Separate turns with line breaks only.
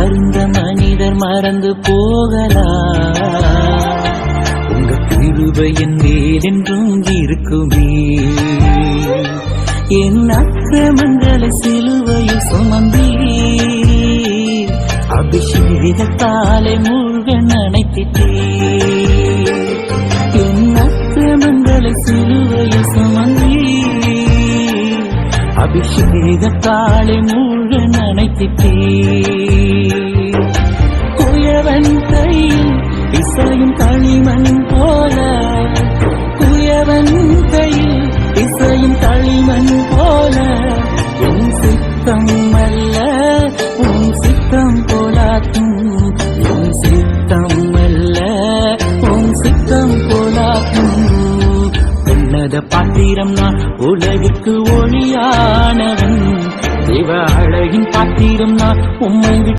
அறிந்த மனிதர் மறந்து போகலாம், உங்க கிருபை என் மேலென்றும் இருக்குமே. என் அக்கிரமங்களை சிலுவையில் சுமந்தீ, அபிஷேகத்தாலே மூழ்க நனைத்திட்டே. என் அக்கிரமங்களை சிலுவையில் சுமந்தீ, அபிஷேகத்தாலே மூழ்க நனைத்திட்டே. குயவன் கையில் இசையும் களிமண் போல, குயவன் கையில் இசையும் களிமண் போல, உன் சித்தம் அல்ல உன் சித்தம் போலாக்கும், உன் சித்தம் அல்ல உன் சித்தம் போலாக்கும். உன்னத பாத்திரம் நான் உலகிற்கு ஒளியானவன், தேவ அழகின் பாத்திரம் நான் உம்மை